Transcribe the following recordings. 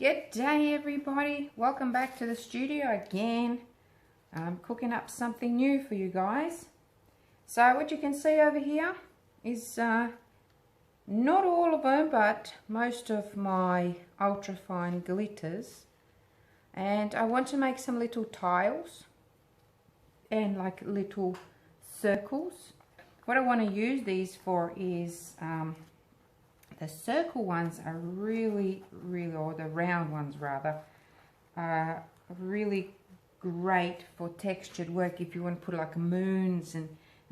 Good day, everybody. Welcome back to the studio again. I'm cooking up something new for you guys. So what you can see over here is not all of them, but most of my ultrafine glitters. And I want to make some little tiles and like little circles. What I want to use these for is the circle ones are really, or the round ones rather, are really great for textured work if you want to put like moons and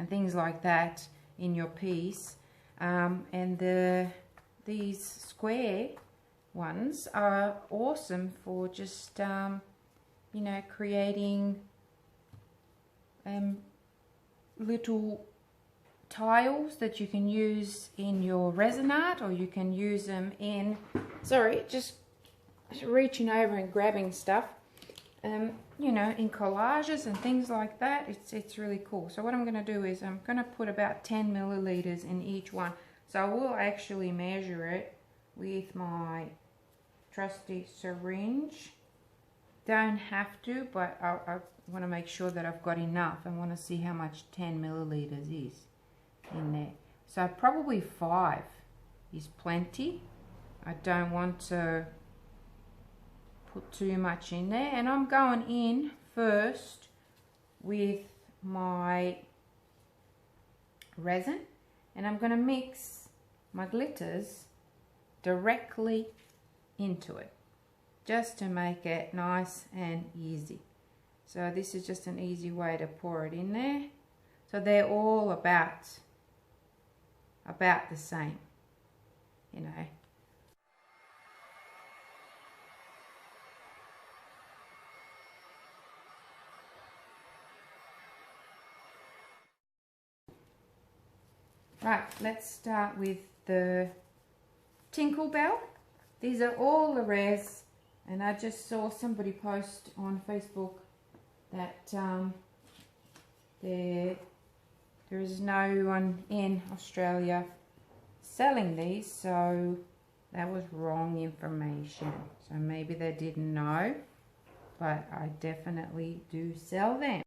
things like that in your piece. And these square ones are awesome for just, you know, creating little tiles that you can use in your resin art, or you can use them in, sorry, just reaching over and grabbing stuff, you know, in collages and things like that. It's really cool. So what I'm going to do is I'm going to put about 10 milliliters in each one. So I will actually measure it with my trusty syringe. Don't have to, but I want to make sure that I've got enough. I want to see how much 10 milliliters is in there. So probably 5 is plenty. I don't want to put too much in there, and I'm going in first with my resin, and I'm going to mix my glitters directly into it just to make it nice and easy. So this is just an easy way to pour it in there. So they're all about the same, you know. Right, let's start with the Tinkle Bell. These are all the rares, and I just saw somebody post on Facebook that there is no one in Australia selling these, so that was wrong information. So maybe they didn't know, but I definitely do sell them.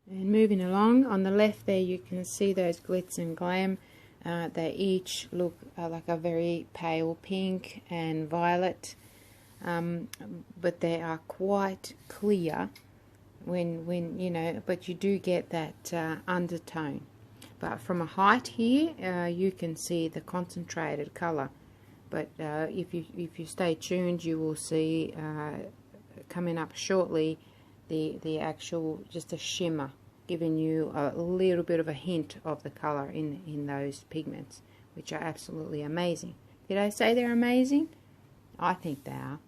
And moving along, on the left there you can see those Glitz and Glam. They each look like a very pale pink and violet, but they are quite clear when you know, but you do get that undertone. But from a height here, you can see the concentrated color. But if you stay tuned, you will see coming up shortly the actual, just a shimmer, giving you a little bit of a hint of the color in those pigments, which are absolutely amazing. Did I say they're amazing? I think they are.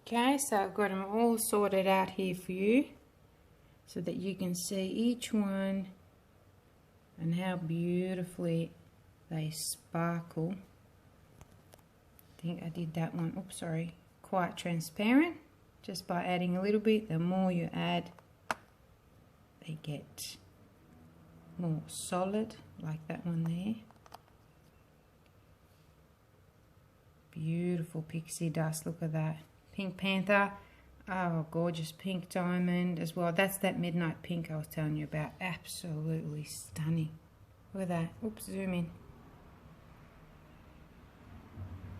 Okay, so I've got them all sorted out here for you so that you can see each one and how beautifully they sparkle. I think I did that one, oops, sorry, quite transparent. Just by adding a little bit, the more you add, they get more solid, like that one there. Beautiful pixie dust, look at that. Pink Panther, oh, gorgeous pink diamond as well. That's that midnight pink I was telling you about. Absolutely stunning. Look at that. Oops, zoom in.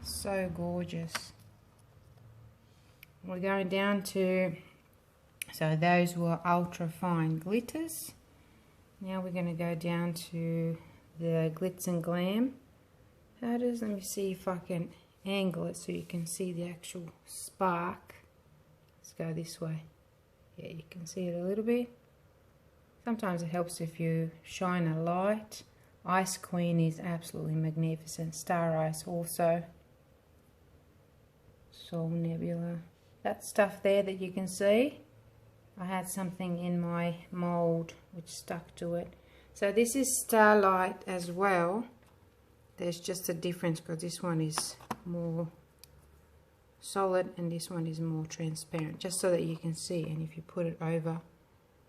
So gorgeous. We're going down to, so those were ultra fine glitters. Now we're going to go down to the Glitz and Glam powders. Let me see if I can angle it so you can see the actual spark. Let's go this way. Yeah, you can see it a little bit. Sometimes it helps if you shine a light. Ice Queen is absolutely magnificent. Star Ice also. Sol Nebula. That stuff there that you can see, I had something in my mold which stuck to it. So this is Starlight as well. There's just a difference because this one is more solid and this one is more transparent, just so that you can see. And if you put it over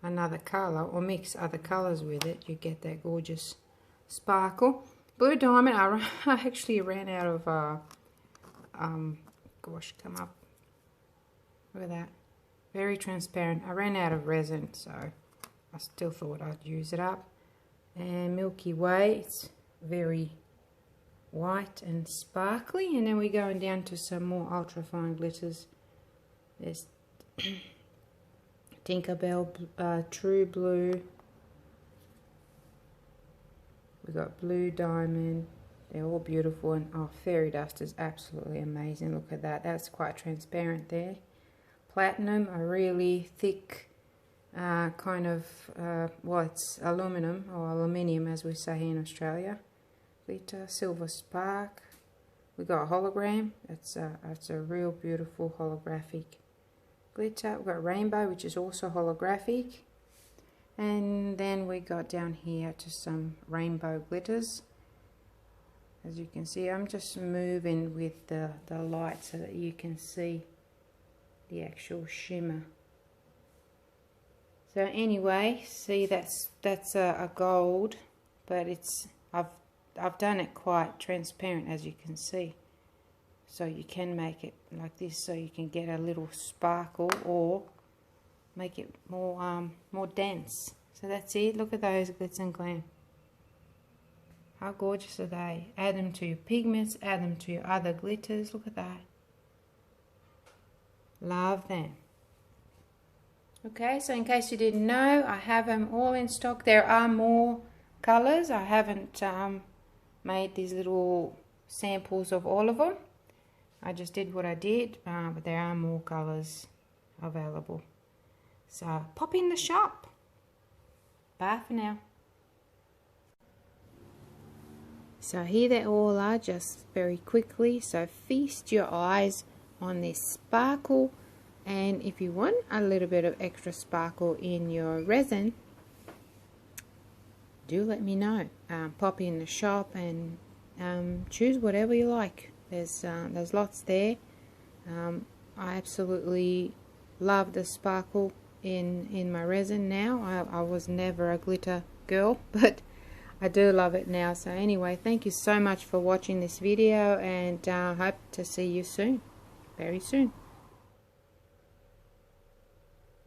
another color or mix other colors with it, you get that gorgeous sparkle. Blue Diamond, I actually ran out of gosh, come up, look at that, very transparent. I ran out of resin, so I still thought I'd use it up. And Milky Way, it's very white and sparkly. And then we're going down to some more ultra fine glitters. There's Tinkerbell, True Blue, we got Blue Diamond. They're all beautiful. And oh, Fairy Dust is absolutely amazing. Look at that, that's quite transparent there. Platinum, a really thick kind of well, it's aluminum or aluminium as we say here in Australia. Glitter, Silver Spark. We got Hologram. It's a real beautiful holographic glitter. We've got Rainbow, which is also holographic. And then we got down here to some rainbow glitters. As you can see, I'm just moving with the light so that you can see the actual shimmer. So anyway, see that's a gold, but it's I've done it quite transparent, as you can see. So you can make it like this so you can get a little sparkle or make it more dense. So that's it. Look at those Glitz and Glam. How gorgeous are they? Add them to your pigments, add them to your other glitters. Look at that. Love them. Okay, so in case you didn't know, I have them all in stock. There are more colors. I haven't made these little samples of all of them. I just did what I did, but there are more colors available. So pop in the shop. Bye for now. So here they all are, just very quickly. So feast your eyes on this sparkle, and if you want a little bit of extra sparkle in your resin, do let me know. Pop in the shop and choose whatever you like. There's lots there. I absolutely love the sparkle in my resin now. I was never a glitter girl, but I do love it now. So anyway, thank you so much for watching this video, and hope to see you soon, very soon.